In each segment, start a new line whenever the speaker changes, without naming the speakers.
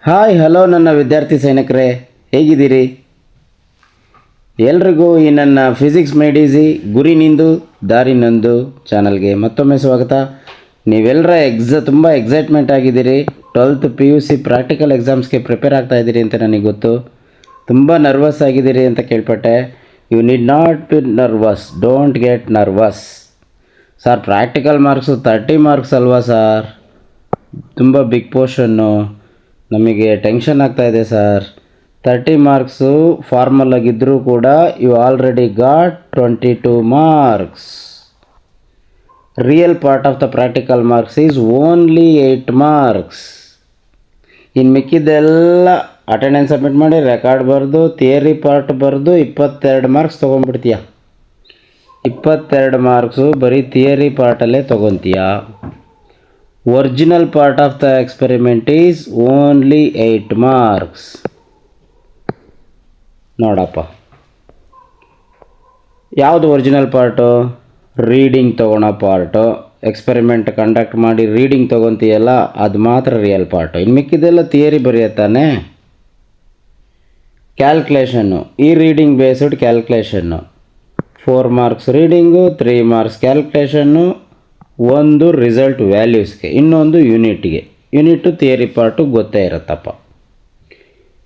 Hi hello ನನ್ನ ವಿದ್ಯಾರ್ಥಿ ಸೈನಿಕರೇ, ಹೇಗಿದ್ದೀರಿ? ಎಲ್ರಿಗೂ ಈ ನನ್ನ ಫಿಸಿಕ್ಸ್ ಮೇಡ್ ಈಸಿ ಗುರಿ ನಿಂದು ದಾರಿ ನಂದು ಚಾನಲ್ಗೆ ಮತ್ತೊಮ್ಮೆ ಸ್ವಾಗತ. ನೀವೆಲ್ಲರ ತುಂಬ ಎಕ್ಸೈಟ್ಮೆಂಟ್ ಆಗಿದ್ದೀರಿ. 12th PUC ಪ್ರಾಕ್ಟಿಕಲ್ ಎಕ್ಸಾಮ್ಸ್ಗೆ ಪ್ರಿಪೇರ್ ಆಗ್ತಾ ಇದ್ದೀರಿ ಅಂತ ನನಗೆ ಗೊತ್ತು. ತುಂಬ ನರ್ವಸ್ ಆಗಿದ್ದೀರಿ ಅಂತ ಕೇಳ್ಪಟ್ಟೆ. You need not be nervous, don't get nervous. Sir, practical marks 30 marks ಅಲ್ವಾ ಸರ್? ತುಂಬ ಬಿಗ್ ಪೋರ್ಷನ್ನು. ನಮಗೆ ಟೆನ್ಷನ್ ಆಗ್ತಾ ಇದೆ ಸರ್. 30 ಮಾರ್ಕ್ಸು ಫಾರ್ಮಲ್ ಆಗಿದ್ದರೂ ಕೂಡ you already got 22 marks. Real part of the practical marks is only 8 marks. ಇನ್ನು ಮಿಕ್ಕಿದ್ದೆಲ್ಲ ಅಟೆಂಡೆನ್ಸ್ ಸಬ್ಮಿಟ್ ಮಾಡಿ ರೆಕಾರ್ಡ್ ಬರೆದು ಥಿಯರಿ ಪಾರ್ಟ್ ಬರೆದು 22 ಮಾರ್ಕ್ಸ್ ತೊಗೊಂಡ್ಬಿಡ್ತೀಯ. 22 ಮಾರ್ಕ್ಸು ಬರೀ ಥಿಯರಿ ಪಾರ್ಟಲ್ಲೇ ತೊಗೊತೀಯ. Original part of the experiment is only 8 marks. ನೋಡಪ್ಪ, ಯಾವುದು ಒರಿಜಿನಲ್ ಪಾರ್ಟು? ರೀಡಿಂಗ್ ತೊಗೊಳೋ ಪಾರ್ಟು. ಎಕ್ಸ್ಪೆರಿಮೆಂಟ್ ಕಂಡಕ್ಟ್ ಮಾಡಿ ರೀಡಿಂಗ್ ತೊಗೊತೀಯಲ್ಲ, ಅದು ಮಾತ್ರ ರಿಯಲ್ ಪಾರ್ಟು. ಇನ್ನು ಮಿಕ್ಕಿದೆಲ್ಲ ಥಿಯರಿ ಬರೆಯುತ್ತಾನೆ. ಕ್ಯಾಲ್ಕುಲೇಷನ್ನು, ಈ reading based calculation. 4 marks reading, 3 marks calculation, ಒಂದು ರಿಸಲ್ಟ್ ವ್ಯಾಲ್ಯೂಸ್ಗೆ, ಇನ್ನೊಂದು ಯೂನಿಟ್ಗೆ. ಯೂನಿಟು ಥಿಯರಿ ಪಾರ್ಟು ಗೊತ್ತೇ ಇರುತ್ತಪ್ಪ.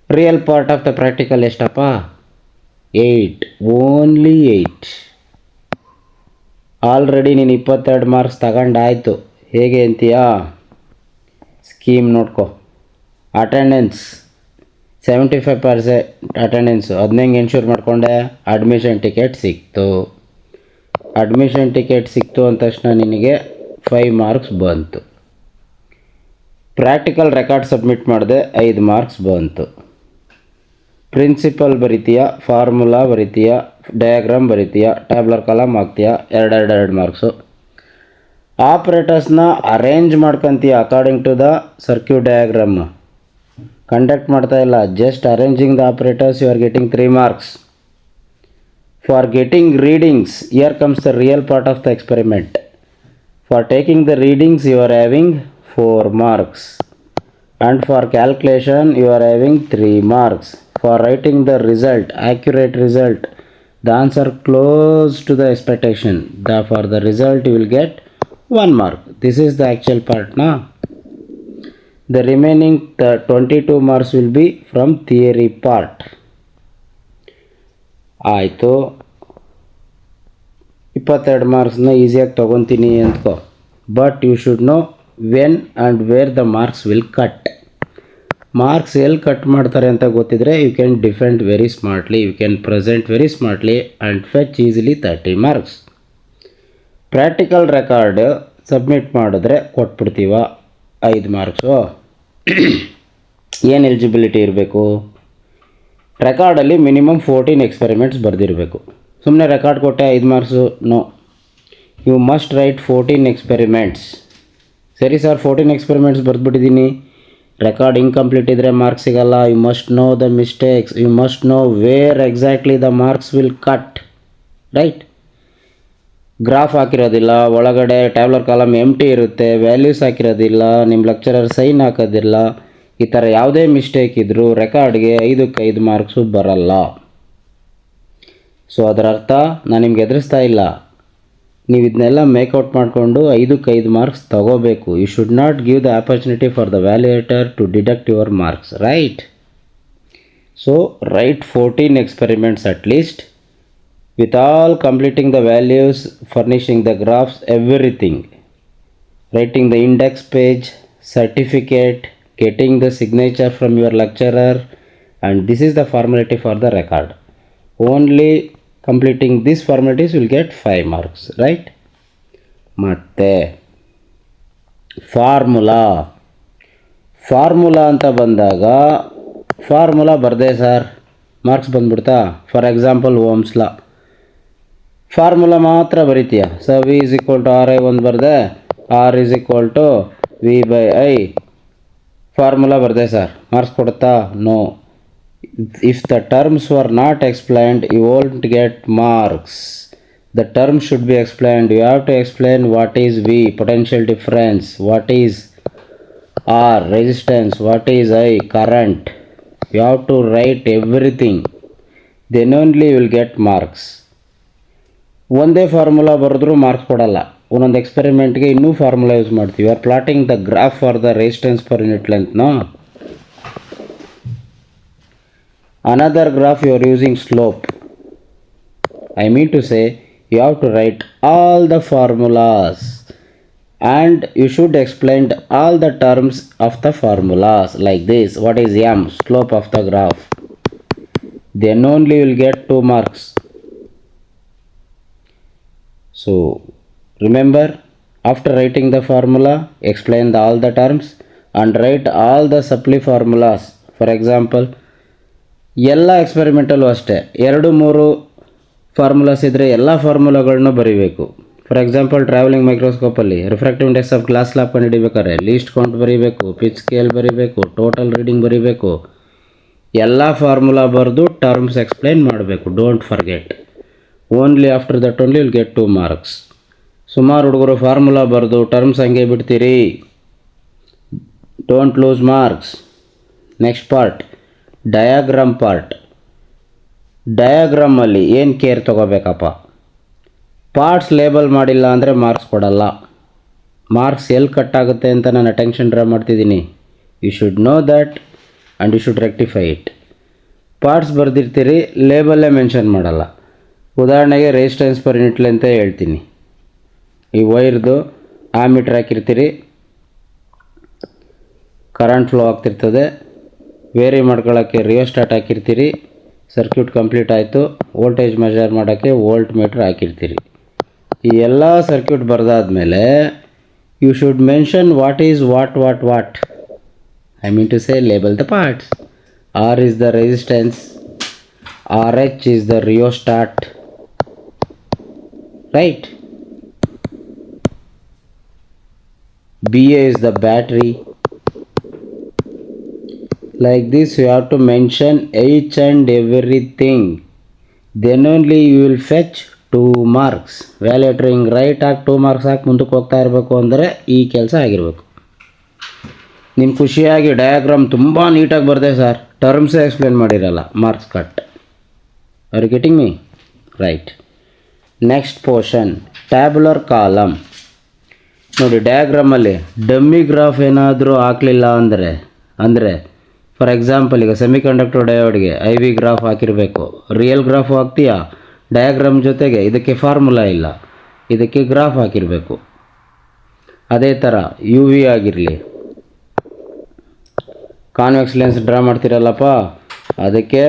Real part of the practical ಎಷ್ಟಪ್ಪ? 8, ಓನ್ಲಿ 8. ಆಲ್ರೆಡಿ ನೀನು 22 ಮಾರ್ಕ್ಸ್ ತಗೊಂಡಾಯಿತು. ಹೇಗೆ ಅಂತೀಯಾ? ಸ್ಕೀಮ್ ನೋಡ್ಕೊ. Attendance 75% attendance. ಅದನ್ನ ಹೆಂಗೆ ಎನ್ಶೂರ್ ಮಾಡಿಕೊಂಡೆ? ಅಡ್ಮಿಷನ್ ಟಿಕೆಟ್ ಸಿಕ್ತು. ಅಡ್ಮಿಷನ್ ಟಿಕೆಟ್ ಸಿಕ್ತು ಅಂದ ತಕ್ಷಣ ನಿನಗೆ 5 ಮಾರ್ಕ್ಸ್ ಬಂತು. ಪ್ರಾಕ್ಟಿಕಲ್ ರೆಕಾರ್ಡ್ ಸಬ್ಮಿಟ್ ಮಾಡಿದೆ, 5 ಮಾರ್ಕ್ಸ್ ಬಂತು. ಪ್ರಿನ್ಸಿಪಲ್ ಬರಿತೀಯ, ಫಾರ್ಮುಲಾ ಬರಿತೀಯ, ಡಯಾಗ್ರಾಮ್ ಬರಿತೀಯ, ಟ್ಯಾಬ್ಲರ್ ಕಾಲಮ್ ಹಾಕ್ತೀಯ, 2 ಮಾರ್ಕ್ಸು. ಆಪ್ರೇಟರ್ಸ್ನ ಅರೇಂಜ್ ಮಾಡ್ಕೊತೀಯ according to the circuit diagram. Conduct ಮಾಡ್ತಾ ಇಲ್ಲ, just arranging the apparatus, you are getting 3 marks. For getting readings, here comes the real part of the experiment. For taking the readings, you are having 4 marks. And for calculation, you are having 3 marks. For writing the result, accurate result, the answer close to the expectation, for the result you will get 1 mark. This is the actual part now. The remaining 22 marks will be from theory part. ಆಯಿತು. 22 ಮಾರ್ಕ್ಸ್ನ ಈಸಿಯಾಗಿ ತೊಗೊತೀನಿ ಅಂದ್ಕೋ. But you should know when and where the marks will cut. Marks ಎಲ್ಲಿ cut ಮಾಡ್ತಾರೆ ಅಂತ ಗೊತ್ತಿದ್ರೆ you can defend very smartly, you can present very smartly and fetch easily 30 marks. Practical record submit ಮಾಡಿದ್ರೆ ಕೊಟ್ಬಿಡ್ತೀವ 5 ಮಾರ್ಕ್ಸು. ಏನು eligibility ಇರಬೇಕು? ರೆಕಾರ್ಡಲ್ಲಿ minimum 14 experiments ಬರೆದಿರಬೇಕು. ಸುಮ್ಮನೆ ರೆಕಾರ್ಡ್ ಕೊಟ್ಟೆ 5 marks, no. You must write 14 experiments. ಸರಿ ಸರ್, 14 ಎಕ್ಸ್ಪೆರಿಮೆಂಟ್ಸ್ ಬರೆದ್ಬಿಟ್ಟಿದ್ದೀನಿ, ರೆಕಾರ್ಡ್ ಇನ್ಕಂಪ್ಲೀಟ್ ಇದ್ದರೆ ಮಾರ್ಕ್ಸ್ ಸಿಗಲ್ಲ. You must know the mistakes, you must know where exactly the marks will cut, right? Graph ಹಾಕಿರೋದಿಲ್ಲ, ಒಳಗಡೆ ಟ್ಯಾಬ್ಲರ್ ಕಾಲಮ್ ಎಂಟಿ ಇರುತ್ತೆ, ವ್ಯಾಲ್ಯೂಸ್ ಹಾಕಿರೋದಿಲ್ಲ, ನಿಮ್ಮ lecturer sign ಹಾಕೋದಿಲ್ಲ. ಈ ಥರ ಯಾವುದೇ ಮಿಸ್ಟೇಕ್ ಇದ್ದರೂ ರೆಕಾರ್ಡ್ಗೆ 5ಕ್ಕೆ 5 ಮಾರ್ಕ್ಸು ಬರಲ್ಲ. ಸೊ ಅದರ ಅರ್ಥ ನಾನು ನಿಮ್ಗೆ ಎದುರಿಸ್ತಾ ಇಲ್ಲ. ನೀವು ಇದನ್ನೆಲ್ಲ ಮೇಕೌಟ್ ಮಾಡಿಕೊಂಡು 5ಕ್ಕೆ 5 ಮಾರ್ಕ್ಸ್ ತಗೋಬೇಕು. You should not give the opportunity for the valuator to deduct your marks, right? So right 14 experiments at least, with all completing the values, furnishing the graphs, everything. Writing the index page, certificate, getting the signature from your lecturer, and this is the formality for the record. Only completing these formalities will get 5 marks, right? ಮತ್ತೆ formula ಅಂತ ಬಂದಾಗ formula ಬರದೆ sir marks ಬಂದ್ಬಿಡ್ತಾ? For example Ohm's law formula ಮಾತ್ರ ಬರಿತೀಯ. So V is equal to RI ಒಂದು ಬರದೆ, R is equal to V/I. Formula ಬರದೆ ಸರ್ ಮಾರ್ಕ್ಸ್ ಕೊಡುತ್ತಾ? No. If the terms were not explained, you won't get marks. The term should be explained. You have to explain what is V, potential difference, what is R resistance, what is I current. You have to write everything, then only you will get marks. ಒಂದೇ formula ಬರೆದ್ರೂ marks ಕೊಡಲ್ಲ, ಒಂದೊಂದು ಎಕ್ಸ್ಪೆರಿಮೆಂಟ್ಗೆ ಇನ್ನೂ formula use ಮಾಡ್ತೀವಿ. Or plotting the graph for the resistance per unit ಲೆಂತ್ನೋ. Another graph you are using slope. I mean to say you have to write all the formulas and you should explain all the terms of the formulas like this. What is m? Slope of the graph. Then only you will get 2 marks. So remember, after writing the formula, explain all the terms and write all the supply formulas. For example, ಎಲ್ಲ ಎಕ್ಸ್ಪೆರಿಮೆಂಟಲ್ಲೂ ಅಷ್ಟೇ 2-3 formulas ಇದ್ದರೆ ಎಲ್ಲ ಫಾರ್ಮುಲಾಗಳನ್ನೂ ಬರೀಬೇಕು. For example, travelling ಮೈಕ್ರೋಸ್ಕೋಪಲ್ಲಿ refractive index of glass slab ಕಂಡುಹಿಡಿಬೇಕಾದ್ರೆ least count ಬರೀಬೇಕು, pitch scale ಬರೀಬೇಕು, ಟೋಟಲ್ ರೀಡಿಂಗ್ ಬರೀಬೇಕು. ಎಲ್ಲ ಫಾರ್ಮುಲಾ ಬರೆದು ಟರ್ಮ್ಸ್ ಎಕ್ಸ್ಪ್ಲೈನ್ ಮಾಡಬೇಕು. Don't forget. Only after that only will get 2 marks. ಸುಮಾರು ಹುಡುಗರು ಫಾರ್ಮುಲಾ ಬರೆದು ಟರ್ಮ್ಸ್ ಹಂಗೆ ಬಿಡ್ತೀರಿ. Don't lose marks. Next part, diagram part. ಡಯಾಗ್ರಾಮಲ್ಲಿ ಏನು ಕೇರ್ ತೊಗೋಬೇಕಪ್ಪ? ಪಾರ್ಟ್ಸ್ ಲೇಬಲ್ ಮಾಡಿಲ್ಲ ಅಂದರೆ ಮಾರ್ಕ್ಸ್ ಕೊಡಲ್ಲ. ಮಾರ್ಕ್ಸ್ ಎಲ್ಲಿ ಕಟ್ ಆಗುತ್ತೆ ಅಂತ ನಾನು ಅಟೆನ್ಷನ್ ಡ್ರಾ ಮಾಡ್ತಿದ್ದೀನಿ. You should know that and you should rectify it. Parts ಬರೆದಿರ್ತೀರಿ, ಲೇಬಲ್ಲೇ ಮೆನ್ಷನ್ ಮಾಡಲ್ಲ. ಉದಾಹರಣೆಗೆ ರೆಸಿಸ್ಟೆನ್ಸ್ ಪರ್ ಯೂನಿಟ್ ಅಂತ ಹೇಳ್ತೀನಿ. ಈ ವೈರ್ದು ಆಮೀಟ್ರ್ ಹಾಕಿರ್ತೀರಿ, ಕರೆಂಟ್ ಫ್ಲೋ ಆಗ್ತಿರ್ತದೆ. ವೇರಿ ಮಾಡ್ಕೊಳ್ಳೋಕ್ಕೆ ರಿಯೋಸ್ಟಾಟ್ ಹಾಕಿರ್ತೀರಿ. ಸರ್ಕ್ಯೂಟ್ ಕಂಪ್ಲೀಟ್ ಆಯಿತು. ವೋಲ್ಟೇಜ್ ಮೆಜರ್ ಮಾಡೋಕ್ಕೆ ವೋಲ್ಟ್ ಮೀಟ್ರ್ ಹಾಕಿರ್ತೀರಿ. ಈ ಎಲ್ಲ ಸರ್ಕ್ಯೂಟ್ ಬರೆದಾದ್ಮೇಲೆ you should mention what is what. I mean to say label the parts. R is the resistance, R H is the rheostat, right? BA is the battery. Like this you have to mention each and everything. Then only you will fetch 2 marks. ವ್ಯಾಲ್ಯೂಟರ್ ಹಿಂಗೆ right ಆಗಿ 2 marks ಹಾಕಿ ಮುಂದಕ್ಕೆ ಹೋಗ್ತಾ ಇರಬೇಕು ಅಂದರೆ ಈ ಕೆಲಸ ಆಗಿರಬೇಕು. ನಿಮ್ಮ ಖುಷಿಯಾಗಿ ಡಯಾಗ್ರಾಮ್ ತುಂಬ ನೀಟಾಗಿ ಬರದೆ ಸರ್, ಟರ್ಮ್ಸೇ ಎಕ್ಸ್ಪ್ಲೇನ್ ಮಾಡಿರಲ್ಲ, marks cut. Are you getting me? Right. Next portion, tabular column. ನೋಡಿ, ಡಯಾಗ್ರಾಮಲ್ಲಿ ಡಮ್ಮಿ ಗ್ರಾಫ್ ಏನಾದರೂ ಹಾಕಲಿಲ್ಲ ಅಂದರೆ ಫಾರ್ ಎಕ್ಸಾಂಪಲ್, ಈಗ ಸೆಮಿಕಂಡಕ್ಟರ್ ಡಯೋಡ್ಗೆ IV ಗ್ರಾಫ್ ಹಾಕಿರಬೇಕು. ರಿಯಲ್ ಗ್ರಾಫ್ ಹಾಕ್ತೀಯಾ? ಡಯಾಗ್ರಾಮ್ ಜೊತೆಗೆ ಇದಕ್ಕೆ ಫಾರ್ಮುಲಾ ಇಲ್ಲ, ಇದಕ್ಕೆ ಗ್ರಾಫ್ ಹಾಕಿರಬೇಕು. ಅದೇ ಥರ UV ಆಗಿರಲಿ, ಕಾನ್ವೆಕ್ಸ್ ಲೆನ್ಸ್ ಡ್ರಾ ಮಾಡ್ತಿರಲ್ಲಪ್ಪ, ಅದಕ್ಕೆ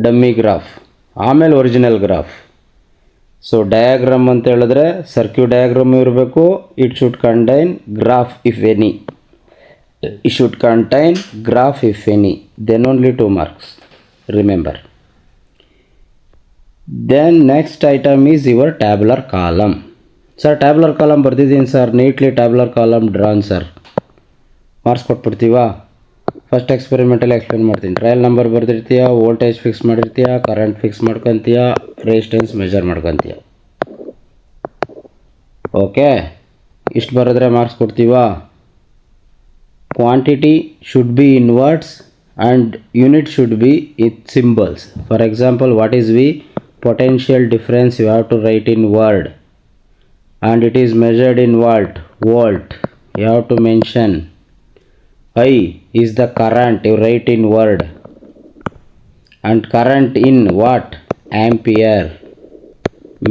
ಡಮ್ಮಿ ಗ್ರಾಫ್, ಆಮೇಲೆ ಒರಿಜಿನಲ್ ಗ್ರಾಫ್. ಸೊ ಡಯಾಗ್ರಾಮ್ ಅಂತ ಹೇಳಿದ್ರೆ ಸರ್ಕ್ಯೂಟ್ ಡಯಾಗ್ರಾಮ್ ಇರಬೇಕು. It should contain graph if any. It should contain graph if any. Then only 2 marks. Remember. Then next item is your tabular column. Sir, tabular column ಬರ್ದಿದ್ದೀನಿ sir, neatly tabular column drawn sir. Marks ಕೊಟ್ಬಿಡ್ತೀವಾ? First ಎಕ್ಸ್ಪೆರಿಮೆಂಟಲ್ಲಿ explain ಮಾಡ್ತೀನಿ. Trial number ಬರೆದಿರ್ತೀಯ, voltage fix ಮಾಡಿರ್ತೀಯ, current fix ಮಾಡ್ಕೊತೀಯ, resistance measure ಮಾಡ್ಕೊತೀಯ. Okay, ಇಷ್ಟು ಬರೆದ್ರೆ ಮಾರ್ಕ್ಸ್ ಕೊಡ್ತೀವಾ? Quantity should be in words and unit should be with symbols. For example, what is V? Potential difference you have to write in word, and it is measured in volt. You have to mention. I is the current, you write in word, and current in what? Ampere.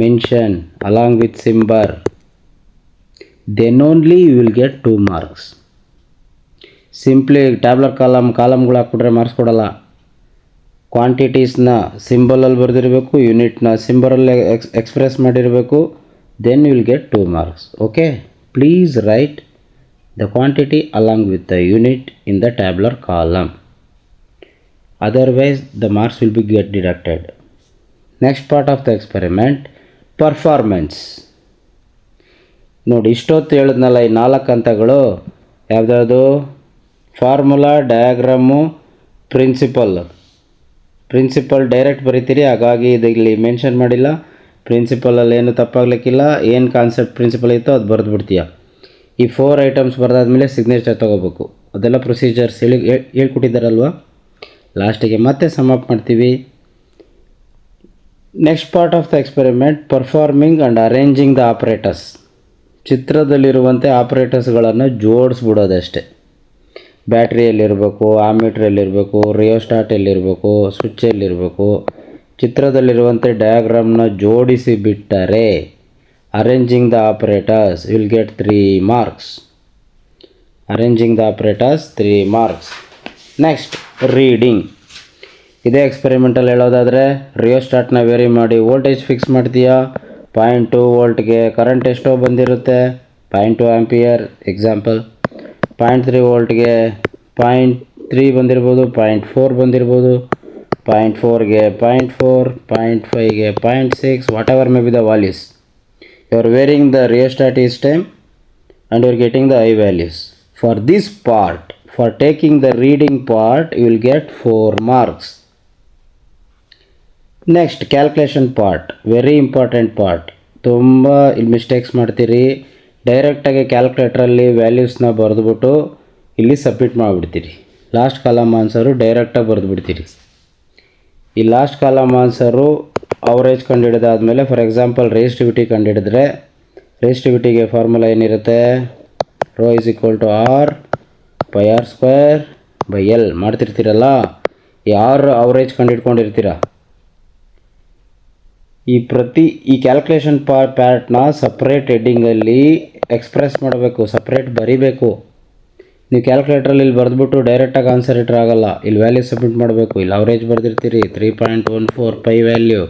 Mention along with symbol. Then only you will get 2 marks. Simply tabular ಕಾಲಮ್ಗಳು ಹಾಕ್ಬಿಟ್ರೆ marks ಕೊಡಲ್ಲ. ಕ್ವಾಂಟಿಟೀಸ್ನ ಸಿಂಬಲಲ್ಲಿ ಬರೆದಿರಬೇಕು, ಯೂನಿಟ್ನ ಸಿಂಬಲಲ್ಲಿ express ಮಾಡಿರಬೇಕು. Then you will get 2 marks. Okay, please write the quantity along with the unit in the tabular column. Otherwise the marks will be get deducted. Next part of the experiment, performance. ನೋಡಿ, ಇಷ್ಟೊತ್ತು ಹೇಳಿದ್ನಲ್ಲ, ಈ 4 ಹಂತಗಳು ಯಾವುದ್ಯಾವುದು? Formula, diagram, principle direct ಬರೀತೀರಿ, ಹಾಗಾಗಿ ಇಲ್ಲಿ mention ಮಾಡಿಲ್ಲ. ಪ್ರಿನ್ಸಿಪಲಲ್ಲಿ ಏನು ತಪ್ಪಾಗಲಿಕ್ಕಿಲ್ಲ. ಏನು ಕಾನ್ಸೆಪ್ಟ್ ಪ್ರಿನ್ಸಿಪಲ್ ಇತ್ತೋ ಅದು ಬರೆದು ಬಿಡ್ತೀಯ. ಈ 4 ಐಟಮ್ಸ್ ಬರೆದಾದ್ಮೇಲೆ ಸಿಗ್ನೇಚರ್ ತೊಗೋಬೇಕು. ಅದೆಲ್ಲ ಪ್ರೊಸೀಜರ್ಸ್ ಹೇಳ್ಕೊಟ್ಟಿದ್ದಾರಲ್ವ. ಲಾಸ್ಟಿಗೆ ಮತ್ತೆ ಸಮ್ ಅಪ್ ಮಾಡ್ತೀವಿ. Next part of the experiment, performing and arranging the apparatus. ಚಿತ್ರದಲ್ಲಿರುವಂತೆ ಆಪ್ರೇಟರ್ಸ್ಗಳನ್ನು ಜೋಡಿಸ್ಬಿಡೋದಷ್ಟೇ. ಬ್ಯಾಟ್ರಿಯಲ್ಲಿರಬೇಕು, ಆಮೀಟ್ರಲ್ಲಿರಬೇಕು, ರಿಯೋಸ್ಟಾಟ್ ಎಲ್ಲಿರಬೇಕು, ಸ್ವಿಚ್ ಎಲ್ಲಿರಬೇಕು, ಚಿತ್ರದಲ್ಲಿರುವಂತೆ ಡಯಾಗ್ರಾಮ್ನ ಜೋಡಿಸಿ ಬಿಟ್ಟರೆ arranging the apparatus will get 3 marks. Arranging the apparatus 3 marks. Next reading. ಇದೇ ಎಕ್ಸ್ಪೆರಿಮೆಂಟಲ್ಲಿ ಹೇಳೋದಾದರೆ, ರಿಯೋಸ್ಟಾಟ್ನ ವೇರಿ ಮಾಡಿ ವೋಲ್ಟೇಜ್ ಫಿಕ್ಸ್ ಮಾಡ್ತೀಯಾ, 0.2 ವೋಲ್ಟ್ಗೆ ಕರೆಂಟ್ ಎಷ್ಟೋ ಬಂದಿರುತ್ತೆ, 0.2 ಆಂಪಿಯರ್ ಎಕ್ಸಾಂಪಲ್. 0.3 ವೋಲ್ಟ್ಗೆ 0.3 ಬಂದಿರ್ಬೋದು, 0.4 ಬಂದಿರ್ಬೋದು, 0.4ಗೆ 0.4, 0.5ಗೆ 0.6, what ever may be the values. You are varying the rheostat each time and you are getting the I values. For this part, for taking the reading part, you will get 4 marks. Next, calculation part, very important part. ತುಂಬ ಇಲ್ಲಿ mistakes ಮಾಡ್ತೀರಿ. ಡೈರೆಕ್ಟಾಗಿ ಕ್ಯಾಲ್ಕುಲೇಟ್ರಲ್ಲಿ ವ್ಯಾಲ್ಯೂಸ್ನ ಬರೆದುಬಿಟ್ಟು ಇಲ್ಲಿ submit ಮಾಡಿಬಿಡ್ತೀರಿ. Last column answer ಡೈರೆಕ್ಟಾಗಿ ಬರೆದುಬಿಡ್ತೀರಿ. ಈ ಲಾಸ್ಟ್ ಕಾಲಮ್ ಆನ್ಸರು ಅವರೇಜ್ ಕಂಡುಹಿಡಿದಾದ್ಮೇಲೆ, ಫಾರ್ ಎಕ್ಸಾಂಪಲ್ ರೆಸಿಸ್ಟಿವಿಟಿ ಕಂಡುಹಿಡಿದ್ರೆ, ರೆಸಿಸ್ಟಿವಿಟಿಗೆ ಫಾರ್ಮುಲಾ ಏನಿರುತ್ತೆ, rho is equal to R by R square by L ಮಾಡ್ತಿರ್ತೀರಲ್ಲ. ಯಾರು ಅವರೇಜ್ ಕಂಡುಹಿಡ್ಕೊಂಡಿರ್ತೀರ, ಈ ಕ್ಯಾಲ್ಕುಲೇಷನ್ ಪಾರ್ಟ್ನ ಸಪ್ರೇಟ್ ಹೆಡ್ಡಿಂಗಲ್ಲಿ ಎಕ್ಸ್ಪ್ರೆಸ್ ಮಾಡಬೇಕು, ಸಪ್ರೇಟ್ ಬರೀಬೇಕು. ನೀವು ಕ್ಯಾಲ್ಕುಲೇಟ್ರಲ್ಲಿ ಇಲ್ಲಿ ಬರೆದ್ಬಿಟ್ಟು ಡೈರೆಕ್ಟಾಗಿ ಆನ್ಸರ್ ಇಟ್ಟರೆ ಆಗಲ್ಲ. ಇಲ್ಲಿ ವ್ಯಾಲ್ಯೂ ಸಬ್ಮಿಟ್ ಮಾಡಬೇಕು. ಇಲ್ಲಿ ಅವರೇಜ್ ಬರೆದಿರ್ತೀರಿ 3.14 ಪೈ ವ್ಯಾಲ್ಯೂ,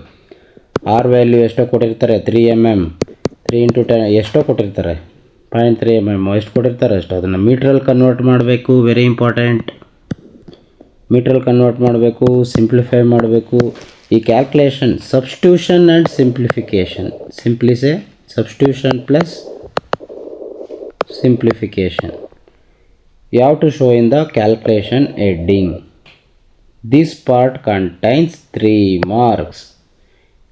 ಆರ್ ವ್ಯಾಲ್ಯೂ ಎಷ್ಟೋ ಕೊಟ್ಟಿರ್ತಾರೆ 3 mm, 3 × 10 ಎಷ್ಟೋ ಕೊಟ್ಟಿರ್ತಾರೆ, 0.3 mm ಎಷ್ಟು ಕೊಟ್ಟಿರ್ತಾರೆ ಅಷ್ಟು. ಅದನ್ನು ಮೀಟ್ರಲ್ಲಿ ಕನ್ವರ್ಟ್ ಮಾಡಬೇಕು, ವೆರಿ ಇಂಪಾರ್ಟೆಂಟ್. ಮೀಟ್ರಲ್ಲಿ ಕನ್ವರ್ಟ್ ಮಾಡಬೇಕು, ಸಿಂಪ್ಲಿಫೈ ಮಾಡಬೇಕು. ಈ ಕ್ಯಾಲ್ಕುಲೇಷನ್ ಸಬ್ಸ್ಟಿಟ್ಯೂಷನ್ ಆ್ಯಂಡ್ ಸಿಂಪ್ಲಿಫಿಕೇಷನ್, ಸಿಂಪ್ಲಿಸೆ substitution plus simplification. You have to show in the calculation heading. This part contains 3 marks.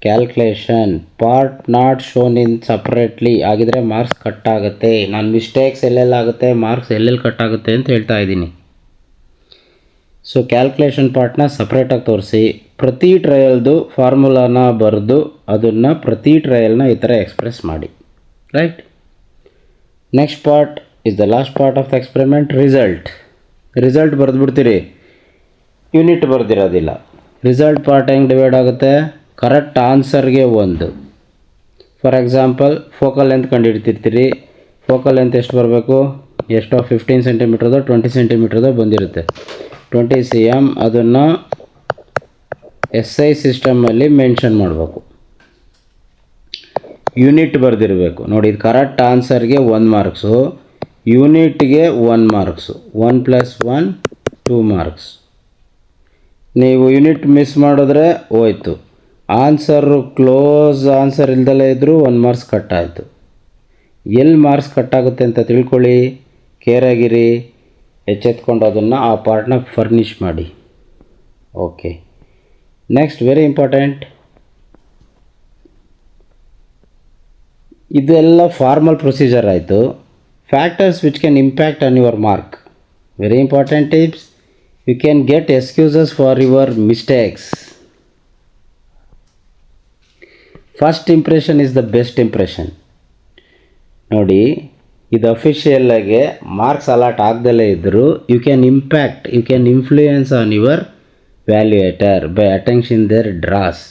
Calculation part not shown in separately ಆಗಿದ್ರೆ ಮಾರ್ಕ್ಸ್ ಕಟ್ ಆಗುತ್ತೆ. ನಾನು mistakes ಎಲ್ಲೆಲ್ಲಾಗುತ್ತೆ, marks ಎಲ್ಲೆಲ್ಲಿ cut ಆಗುತ್ತೆ ಅಂತ ಹೇಳ್ತಾ ಇದ್ದೀನಿ. ಸೊ ಕ್ಯಾಲ್ಕುಲೇಷನ್ ಪಾರ್ಟ್ನ ಸಪ್ರೇಟಾಗಿ ತೋರಿಸಿ, ಪ್ರತಿ ಟ್ರಯಲ್ದು ಫಾರ್ಮುಲಾನ ಬರೆದು ಅದನ್ನು ಪ್ರತಿ ಟ್ರಯಲ್ನ ಈ ಥರ ಎಕ್ಸ್ಪ್ರೆಸ್ ಮಾಡಿ. Right. Next part is the last part of the experiment, result ಬರೆದ್ಬಿಡ್ತೀರಿ, ಯೂನಿಟ್ ಬರೆದಿರೋದಿಲ್ಲ. ರಿಸಲ್ಟ್ ಪಾರ್ಟ್ ಹೆಂಗೆ ಡಿವೈಡ್ ಆಗುತ್ತೆ, ಕರೆಕ್ಟ್ ಆನ್ಸರ್ಗೆ 1. ಫಾರ್ ಎಕ್ಸಾಂಪಲ್ ಫೋಕಲ್ ಲೆಂತ್ ಕಂಡುಹಿಡ್ತಿರ್ತೀರಿ. ಫೋಕಲ್ ಲೆಂತ್ ಎಷ್ಟು ಬರಬೇಕು, ಎಷ್ಟೋ 15 ಸೆಂಟಿಮೀಟ್ರದೋ 20 ಸೆಂಟಿಮೀಟ್ರದೋ ಬಂದಿರುತ್ತೆ, 20 cm. ಅದನ್ನು SI ಸಿಸ್ಟಮಲ್ಲಿ ಮೆನ್ಷನ್ ಮಾಡಬೇಕು, ಯೂನಿಟ್ ಬರೆದಿರಬೇಕು. ನೋಡಿ, ಇದು ಕರೆಕ್ಟ್ ಆನ್ಸರ್ಗೆ 1 ಮಾರ್ಕ್ಸು, ಯೂನಿಟ್ಗೆ 1 ಮಾರ್ಕ್ಸು, 1 + 1 2 ಮಾರ್ಕ್ಸ್. ನೀವು ಯೂನಿಟ್ ಮಿಸ್ ಮಾಡಿದ್ರೆ ಹೋಯ್ತು, ಆನ್ಸರು ಕ್ಲೋಸ್ ಆನ್ಸರ್ ಇಲ್ದಲೇ ಇದ್ದರೂ 1 ಮಾರ್ಕ್ಸ್ ಕಟ್ಟಾಯಿತು. ಎಲ್ಲಿ ಮಾರ್ಕ್ಸ್ ಕಟ್ಟಾಗುತ್ತೆ ಅಂತ ತಿಳ್ಕೊಳ್ಳಿ, ಕೇರಾಗಿರಿ, ಎಚ್ಚೆತ್ಕೊಂಡು ಅದನ್ನು ಆ ಪಾರ್ಟ್ನ ಫರ್ನಿಷ್ ಮಾಡಿ. ಓಕೆ. ನೆಕ್ಸ್ಟ್ ವೆರಿ ಇಂಪಾರ್ಟೆಂಟ್, ಇದೆಲ್ಲ ಫಾರ್ಮಲ್ ಪ್ರೊಸೀಜರ್ ಆಯಿತು. Factors which can impact on your mark. Very important tips. You can get excuses for your mistakes. First impression is the best impression. ನೋಡಿ, ಇದು ಅಫಿಷಿಯಲ್ಲಾಗೆ ಮಾರ್ಕ್ಸ್ ಅಲಾಟ್ ಆಗದಲ್ಲೇ ಇದ್ದರೂ you can influence on your valuator by attention their draws.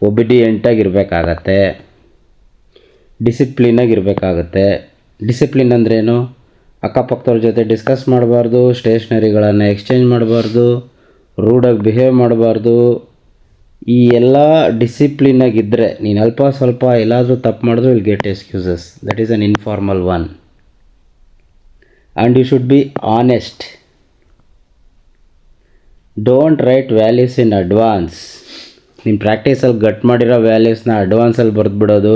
ಒಬಿಡಿಯೆಂಟಾಗಿರಬೇಕಾಗತ್ತೆ, ಡಿಸಿಪ್ಲಿನಾಗಿರಬೇಕಾಗತ್ತೆ. Discipline ಅಂದ್ರೇನು, ಅಕ್ಕಪಕ್ಕದವ್ರ ಜೊತೆ ಡಿಸ್ಕಸ್ ಮಾಡಬಾರ್ದು, ಸ್ಟೇಷ್ನರಿಗಳನ್ನು ಎಕ್ಸ್ಚೇಂಜ್ ಮಾಡಬಾರ್ದು, ರೂಡಾಗಿ ಬಿಹೇವ್ ಮಾಡಬಾರ್ದು. ಈ ಎಲ್ಲ ಡಿಸಿಪ್ಲಿನಾಗಿದ್ದರೆ ನೀನು ಅಲ್ಪ ಸ್ವಲ್ಪ ಎಲ್ಲಾದರೂ ತಪ್ಪು ಮಾಡಿದ್ರು will get excuses. That is an informal one. And you should be honest. Don't write values in advance. ನಿಮ್ಮ ಪ್ರಾಕ್ಟೀಸಲ್ಲಿ ಗಟ್ ಮಾಡಿರೋ ವ್ಯಾಲ್ಯೂಸ್ನ ಅಡ್ವಾನ್ಸಲ್ಲಿ ಬರೆದ್ಬಿಡೋದು,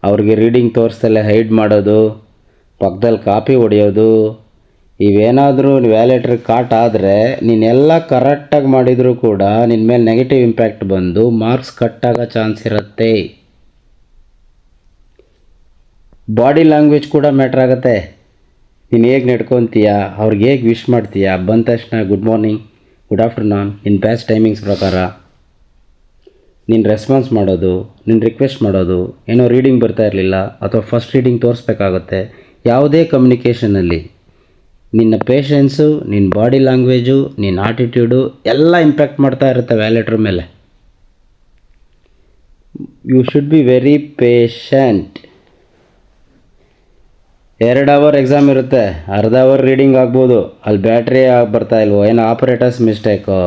ಅವ್ರಿಗೆ ರೀಡಿಂಗ್ ತೋರಿಸ್ತಲ್ಲೇ ಹೈಡ್ ಮಾಡೋದು, ಪಕ್ಕದಲ್ಲಿ ಕಾಪಿ ಹೊಡೆಯೋದು, ಇವೇನಾದರೂ ವ್ಯಾಲ್ಯೂಯೇಟ್ರಿಗೆ ಕಾಟ್ ಆದರೆ ನೀನೆಲ್ಲ ಕರೆಕ್ಟಾಗಿ ಮಾಡಿದರೂ ಕೂಡ ನಿನ್ನ ಮೇಲೆ ನೆಗೆಟಿವ್ ಇಂಪ್ಯಾಕ್ಟ್ ಬಂದು ಮಾರ್ಕ್ಸ್ ಕಟ್ಟಾಗೋ ಚಾನ್ಸ್ ಇರುತ್ತೆ. ಬಾಡಿ ಲ್ಯಾಂಗ್ವೇಜ್ ಕೂಡ ಮ್ಯಾಟ್ರ್ ಆಗುತ್ತೆ. ನೀನು ಹೇಗೆ ನಡ್ಕೊತೀಯ, ಅವ್ರಿಗೆ ಹೇಗೆ ವಿಶ್ ಮಾಡ್ತೀಯ, ಬಂದ ತಕ್ಷಣ ಗುಡ್ ಮಾರ್ನಿಂಗ್, ಗುಡ್ ಆಫ್ಟರ್ನೂನ್, ನಿನ್ನ ಬ್ಯಾಚ್ ಟೈಮಿಂಗ್ಸ್ ಪ್ರಕಾರ ನೀನು ರೆಸ್ಪಾನ್ಸ್ ಮಾಡೋದು, ನೀನು ರಿಕ್ವೆಸ್ಟ್ ಮಾಡೋದು, ಏನೋ ರೀಡಿಂಗ್ ಬರ್ತಾ ಇರಲಿಲ್ಲ ಅಥವಾ ಫಸ್ಟ್ ರೀಡಿಂಗ್ ತೋರಿಸ್ಬೇಕಾಗುತ್ತೆ. ಯಾವುದೇ ಕಮ್ಯುನಿಕೇಷನಲ್ಲಿ ನಿನ್ನ ಪೇಷನ್ಸು, ನಿನ್ನ ಬಾಡಿ ಲ್ಯಾಂಗ್ವೇಜು, ನಿನ್ನ ಆಟಿಟ್ಯೂಡು ಎಲ್ಲ ಇಂಪ್ಯಾಕ್ಟ್ ಮಾಡ್ತಾ ಇರುತ್ತೆ ವ್ಯಾಲೆಟ್ರ್ ಮೇಲೆ. You should be very patient. 2 hour exam ಇರುತ್ತೆ, ಅರ್ಧ ಅವರ್ ರೀಡಿಂಗ್ ಆಗ್ಬೋದು, ಅಲ್ಲಿ ಬ್ಯಾಟ್ರಿ ಬರ್ತಾ ಇಲ್ವೋ, ಏನೋ ಆಪ್ರೇಟರ್ಸ್ ಮಿಸ್ಟೇಕೋ,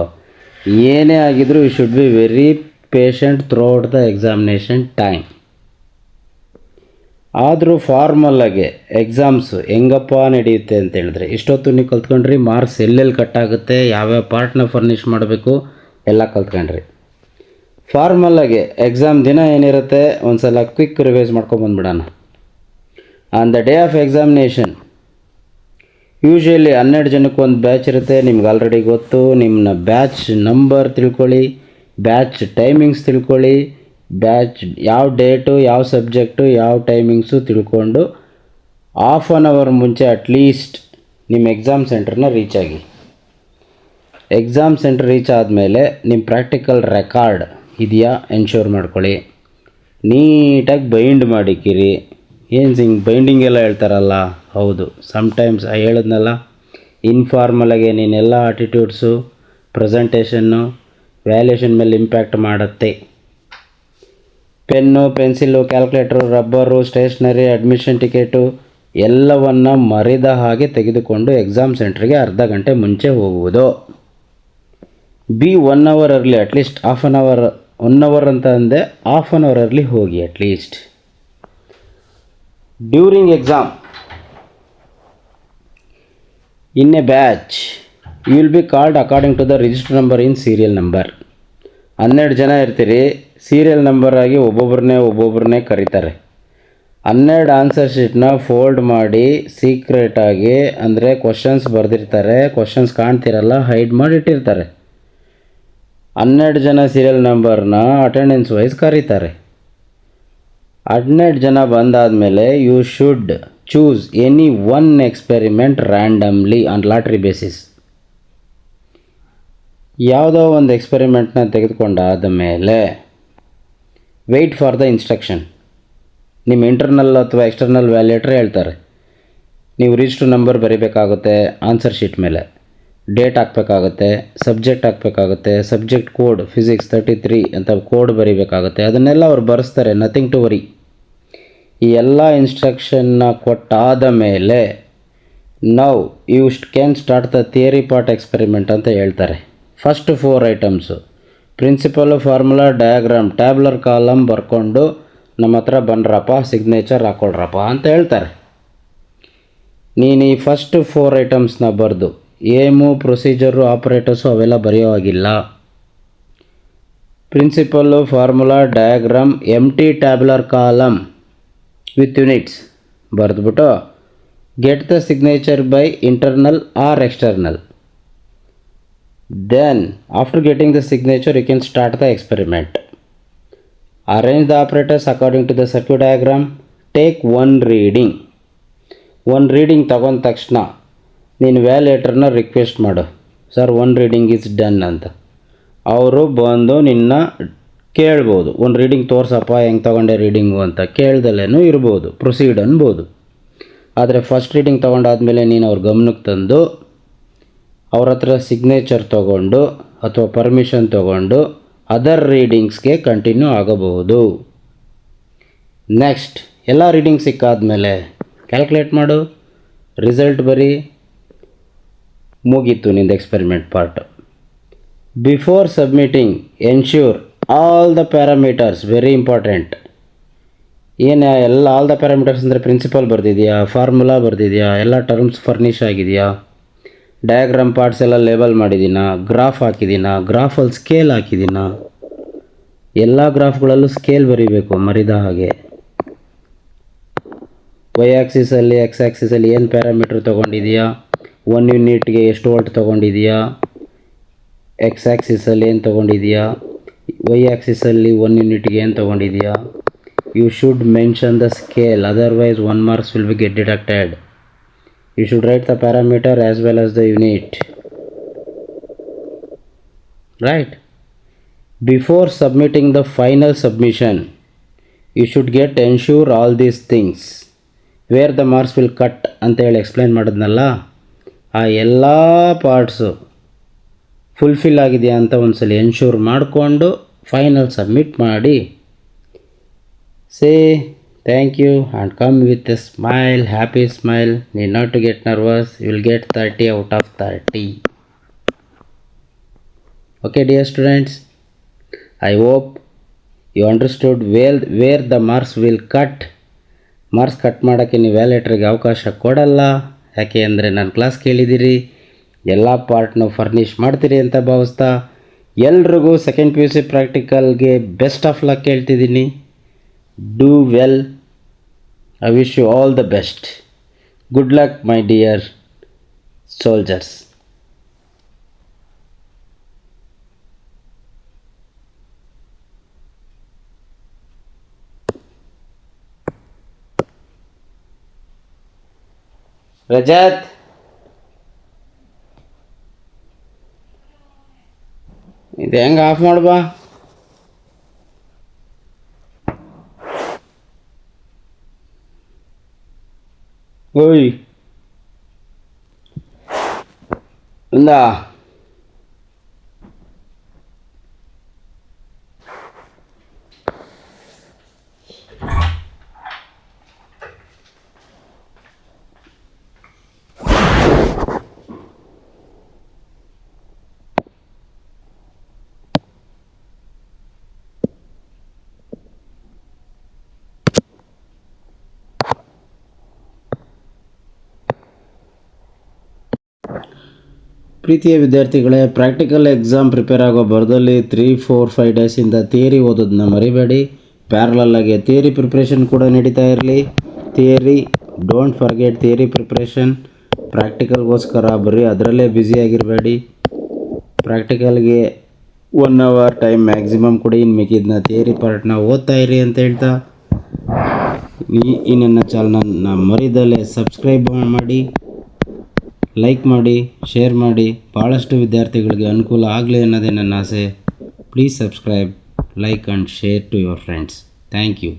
ಏನೇ ಆಗಿದ್ರೂ you should be very patient throughout the examination time. ಆದರೂ ಫಾರ್ಮಲ್ಲಾಗೆ ಎಕ್ಸಾಮ್ಸು ಹೆಂಗಪ್ಪ ನಡೆಯುತ್ತೆ ಅಂತ ಹೇಳಿದ್ರೆ, ಇಷ್ಟೊತ್ತು ನೀವು ಕಲ್ತ್ಕೊಂಡ್ರಿ, ಮಾರ್ಕ್ಸ್ ಎಲ್ಲೆಲ್ಲಿ ಕಟ್ಟಾಗುತ್ತೆ, ಯಾವ್ಯಾವ ಪಾರ್ಟ್ನ ಫರ್ನಿಷ್ ಮಾಡಬೇಕು ಎಲ್ಲ ಕಲ್ತ್ಕೊಂಡ್ರಿ. ಫಾರ್ಮಲ್ಲಾಗೆ ಎಕ್ಸಾಮ್ ದಿನ ಏನಿರುತ್ತೆ ಒಂದು ಸಲ ಕ್ವಿಕ್ ರಿವೈಸ್ ಮಾಡ್ಕೊಂಬಂದ್ಬಿಡೋಣ. On the day of examination usually 12 ಜನಕ್ಕೆ ಒಂದು ಬ್ಯಾಚ್ ಇರುತ್ತೆ, ನಿಮ್ಗೆ ಆಲ್ರೆಡಿ ಗೊತ್ತು. ನಿಮ್ಮನ್ನ ಬ್ಯಾಚ್ ನಂಬರ್ ತಿಳ್ಕೊಳ್ಳಿ, ಬ್ಯಾಚ್ ಟೈಮಿಂಗ್ಸ್ ತಿಳ್ಕೊಳ್ಳಿ, ಬ್ಯಾಚ್ ಯಾವ ಡೇಟು, ಯಾವ ಸಬ್ಜೆಕ್ಟು, ಯಾವ ಟೈಮಿಂಗ್ಸು ತಿಳ್ಕೊಂಡು ಹಾಫ್ ಆನ್ ಅವರ್ ಮುಂಚೆ ಅಟ್ಲೀಸ್ಟ್ ನಿಮ್ಮ ಎಕ್ಸಾಮ್ ಸೆಂಟ್ರನ್ನ ರೀಚ್ ಆಗಿ. ಎಕ್ಸಾಮ್ ಸೆಂಟ್ರ್ ರೀಚ್ ಆದಮೇಲೆ ನಿಮ್ಮ ಪ್ರಾಕ್ಟಿಕಲ್ ರೆಕಾರ್ಡ್ ಇದೆಯಾ ಎನ್ಶೂರ್ ಮಾಡ್ಕೊಳ್ಳಿ. ನೀಟಾಗಿ ಬೈಂಡ್ ಮಾಡಿಕ್ಕಿರಿ. ಏನು ಹಿಂಗೆ ಬೈಂಡಿಂಗ್ ಎಲ್ಲ ಹೇಳ್ತಾರಲ್ಲ, ಹೌದು, ಸಮ್ಟೈಮ್ಸ್ ಹೇಳಿದ್ನಲ್ಲ, ಇನ್ಫಾರ್ಮಲಾಗೆ ನೀನೆಲ್ಲ ಆಟಿಟ್ಯೂಡ್ಸು, ಪ್ರೆಸೆಂಟೇಷನ್ನು, ವ್ಯಾಲ್ಯೂಷನ್ ಮೇಲೆ ಇಂಪ್ಯಾಕ್ಟ್ ಮಾಡುತ್ತೆ. Pen, pencil, calculator, rubber, stationery, admission ticket ಎಲ್ಲವನ್ನು ಮರೆದ ಹಾಗೆ ತೆಗೆದುಕೊಂಡು ಎಕ್ಸಾಮ್ ಸೆಂಟ್ರಿಗೆ ಅರ್ಧ ಗಂಟೆ ಮುಂಚೆ ಹೋಗುವುದು. Be 1 hour early, at least half an hour, 1 hour ಅಂತ ಅಂದೆ, ಹಾಫ್ ಆನ್ ಅವರ್ ಅರ್ಲಿ ಹೋಗಿ at least. During exam in a batch you will be called according to the register number in serial number. 12 ಜನ ಇರ್ತೀರಿ, ಸೀರಿಯಲ್ ನಂಬರ್ ಆಗಿ ಒಬ್ಬೊಬ್ಬರನ್ನೇ ಕರೀತಾರೆ. 12 answer ಶೀಟ್ನ fold ಮಾಡಿ ಸೀಕ್ರೆಟಾಗಿ, ಅಂದರೆ questions ಬರೆದಿರ್ತಾರೆ, questions ಕಾಣ್ತಿರಲ್ಲ, hide ಮಾಡಿ ಇಟ್ಟಿರ್ತಾರೆ. 12 ಜನ ಸೀರಿಯಲ್ ನಂಬರ್ನ ಅಟೆಂಡೆನ್ಸ್ ವೈಸ್ ಕರೀತಾರೆ. 12 ಜನ ಬಂದಾದಮೇಲೆ you should choose any one experiment randomly on lottery basis. ಯಾವುದೋ ಒಂದು ಎಕ್ಸ್ಪೆರಿಮೆಂಟ್ನ ತೆಗೆದುಕೊಂಡಾದ ಮೇಲೆ ವೆಯ್ಟ್ ಫಾರ್ ದ ಇನ್ಸ್ಟ್ರಕ್ಷನ್. ನಿಮ್ಮ ಇಂಟರ್ನಲ್ ಅಥವಾ ಎಕ್ಸ್ಟರ್ನಲ್ ವ್ಯಾಲ್ಯೂಟರ್ ಹೇಳ್ತಾರೆ, ನೀವು ರಿಜಿಸ್ಟರ್ ನಂಬರ್ ಬರೀಬೇಕಾಗುತ್ತೆ, ಆನ್ಸರ್ ಶೀಟ್ ಮೇಲೆ ಡೇಟ್ ಹಾಕಬೇಕಾಗುತ್ತೆ, ಸಬ್ಜೆಕ್ಟ್ ಹಾಕಬೇಕಾಗುತ್ತೆ, ಸಬ್ಜೆಕ್ಟ್ ಕೋಡ್ ಫಿಸಿಕ್ಸ್ 33 ಅಂತ ಕೋಡ್ ಬರೀಬೇಕಾಗುತ್ತೆ. ಅದನ್ನೆಲ್ಲ ಅವ್ರು ಬರೆಸ್ತಾರೆ, ನಥಿಂಗ್ ಟು ವರಿ. ಈ ಎಲ್ಲ ಇನ್ಸ್ಟ್ರಕ್ಷನ್ನ ಕೊಟ್ಟಾದ ಮೇಲೆ now you can start the theory part experiment ಅಂತ ಹೇಳ್ತಾರೆ. First 4 items principle, formula, diagram, tabular column ಬರ್ಕೊಂಡು ನಮ್ಮ ಹತ್ರ ಬನ್ರಪ್ಪ, ಸಿಗ್ನೇಚರ್ ಹಾಕ್ಕೊಳ್ರಪ್ಪ ಅಂತ ಹೇಳ್ತಾರೆ. ನೀನು ಈ ಫಸ್ಟ್ 4 ಐಟಮ್ಸ್ನ ಬರೆದು ಏಮು, ಪ್ರೊಸೀಜರು, ಆಪ್ರೇಟರ್ಸು ಅವೆಲ್ಲ ಬರೆಯೋವಾಗಿಲ್ಲ. Principle, formula, diagram, empty tabular column with units ಬರೆದ್ಬಿಟ್ಟು get the signature by internal or external. Then after getting the signature you can start the experiment. Arrange the operators according to the circuit diagram. Take one reading. One reading ತಗೊಂಡ ತಕ್ಷಣ ನೀನು ವ್ಯಾಲ್ಯೂಟರ್ನ request ಮಾಡು, sir 1 reading is done ಅಂತ. ಅವರು ಬಂದು ನಿನ್ನ ಕೇಳ್ಬೋದು, 1 reading ತೋರ್ಸಪ್ಪ, ಹೆಂಗೆ ತೊಗೊಂಡೆ ರೀಡಿಂಗು ಅಂತ. ಕೇಳ್ದಲ್ಲೇ ಇರ್ಬೋದು, ಪ್ರೊಸೀಡ್ ಅನ್ಬೋದು. ಆದರೆ ಫಸ್ಟ್ ರೀಡಿಂಗ್ ತೊಗೊಂಡಾದ್ಮೇಲೆ ನೀನು ಅವ್ರ ಗಮನಕ್ಕೆ ತಂದು ಅವ್ರ ಹತ್ರ ಸಿಗ್ನೇಚರ್ ತೊಗೊಂಡು ಅಥವಾ ಪರ್ಮಿಷನ್ ತೊಗೊಂಡು ಅದರ್ ರೀಡಿಂಗ್ಸ್ಗೆ ಕಂಟಿನ್ಯೂ ಆಗಬಹುದು. ನೆಕ್ಸ್ಟ್ ಎಲ್ಲ ರೀಡಿಂಗ್ ಸಿಕ್ಕಾದ್ಮೇಲೆ ಕ್ಯಾಲ್ಕುಲೇಟ್ ಮಾಡು, ರಿಸಲ್ಟ್ ಬರೀ, ಮುಗೀತು ನಿಂದು experiment part. Before submitting ensure all the parameters, very important. ಏನು ಎಲ್ಲ ಆಲ್ ದ ಪ್ಯಾರಾಮೀಟರ್ಸ್ ಅಂದರೆ ಪ್ರಿನ್ಸಿಪಲ್ ಬರೆದಿದೆಯಾ, ಫಾರ್ಮುಲಾ ಬರೆದಿದೆಯಾ, ಎಲ್ಲ ಟರ್ಮ್ಸ್ ಫರ್ನಿಷ್ ಆಗಿದೆಯಾ, ಡಯಾಗ್ರಾಮ್ ಪಾರ್ಟ್ಸ್ ಎಲ್ಲ ಲೇಬಲ್ ಮಾಡಿದ್ದೀನಾ, ಗ್ರಾಫ್ ಹಾಕಿದ್ದೀನಾ, ಗ್ರಾಫಲ್ಲಿ ಸ್ಕೇಲ್ ಹಾಕಿದ್ದೀನಾ, ಎಲ್ಲ ಗ್ರಾಫ್ಗಳಲ್ಲೂ ಸ್ಕೇಲ್ ಬರೀಬೇಕು ಮರಿದ ಹಾಗೆ. ವೈ ಆ್ಯಕ್ಸಿಸಲ್ಲಿ, ಎಕ್ಸ್ ಆ್ಯಕ್ಸಿಸಲ್ಲಿ ಏನು ಪ್ಯಾರಾಮೀಟ್ರ್ ತೊಗೊಂಡಿದೆಯಾ, 1 ಯೂನಿಟ್ಗೆ ಎಷ್ಟು ವೋಲ್ಟ್ ತೊಗೊಂಡಿದೆಯಾ, ಎಕ್ಸ್ ಆ್ಯಕ್ಸಿಸಲ್ಲಿ ಏನು ತೊಗೊಂಡಿದೆಯಾ, ವೈ ಆ್ಯಕ್ಸಿಸಲ್ಲಿ 1 ಯೂನಿಟ್ಗೆ ಏನು ತೊಗೊಂಡಿದೆಯಾ. You should mention the scale, otherwise 1 marks will be get deducted. You should write the parameter as well as the unit. Right? Before submitting the final submission, you should ensure all these things. Where the marks will cut ಅಂತ ಹೇಳಿ explain ಮಾಡಿದ್ನಲ್ಲ, ಆ ಎಲ್ಲ parts fulfil ಆಗಿದೆಯಾ ಅಂತ ಒಂದ್ಸಲ ensure ಮಾಡಿಕೊಂಡು final submit ಮಾಡಿ. Say thank you and come with a smile, happy smile. Need not to get nervous, you will get 30 out of 30. Okay dear students, I hope you understood where the marks will cut. Marks cut ಮಾಡೋಕ್ಕೆ ನೀವು ವ್ಯಾಲೇಟ್ರಿಗೆ ಅವಕಾಶ ಕೊಡಲ್ಲ. ಯಾಕೆ ಅಂದರೆ ನನ್ನ class ಕೇಳಿದ್ದೀರಿ, ಎಲ್ಲ ಪಾರ್ಟ್ನು ಫರ್ನಿಷ್ ಮಾಡ್ತೀರಿ ಅಂತ ಭಾವಿಸ್ತಾ ಎಲ್ರಿಗೂ ಸೆಕೆಂಡ್ PUC ಪ್ರಾಕ್ಟಿಕಲ್ಗೆ ಬೆಸ್ಟ್ ಆಫ್ ಲಕ್ ಹೇಳ್ತಿದ್ದೀನಿ. Do well. I wish you all the best. Good luck my dear soldiers. Rajat, ಇದು ಹೆಂಗೆ ಆಫ್ ಮಾಡ್ಬಾ? ಓಯ್ ಇಂದಾ ಪ್ರೀತಿಯ ವಿದ್ಯಾರ್ಥಿಗಳೇ, ಪ್ರಾಕ್ಟಿಕಲ್ ಎಕ್ಸಾಮ್ ಪ್ರಿಪೇರ್ ಆಗೋ ಬರದಲ್ಲಿ 3-4-5 ಡೇಸಿಂದ ಥಿಯರಿ ಓದೋದನ್ನ ಮರಿಬೇಡಿ. ಪ್ಯಾರಲಲ್ಲಾಗಿ ಥಿಯರಿ ಪ್ರಿಪ್ರೇಷನ್ ಕೂಡ ನಡೀತಾ ಇರಲಿ. Don't forget theory preparation. ಪ್ರಾಕ್ಟಿಕಲ್ಗೋಸ್ಕರ ಬರೀ ಅದರಲ್ಲೇ ಬ್ಯುಸಿಯಾಗಿರಬೇಡಿ. ಪ್ರಾಕ್ಟಿಕಲ್ಗೆ 1 hour ಟೈಮ್ ಮ್ಯಾಕ್ಸಿಮಮ್ ಕೊಡಿ. ಇನ್ನು ಮಿಕ್ಕಿದ್ನ ಥಿಯರಿ ಪಾರ್ಟ್ನ ಓದ್ತಾ ಇರಿ ಅಂತ ಹೇಳ್ತಾ, ಈ ನನ್ನ ಚಾನಲ್ನ ಮರಿದಲ್ಲೇ ಸಬ್ಸ್ಕ್ರೈಬ್ ಮಾಡಿ, ಲೈಕ್ ಮಾಡಿ, ಶೇರ್ ಮಾಡಿ. ಭಾಳಷ್ಟು ವಿದ್ಯಾರ್ಥಿಗಳಿಗೆ ಅನುಕೂಲ ಆಗಲಿ ಅನ್ನೋದೇ ನನ್ನ ಆಸೆ. Please subscribe, like and share to your friends. Thank you.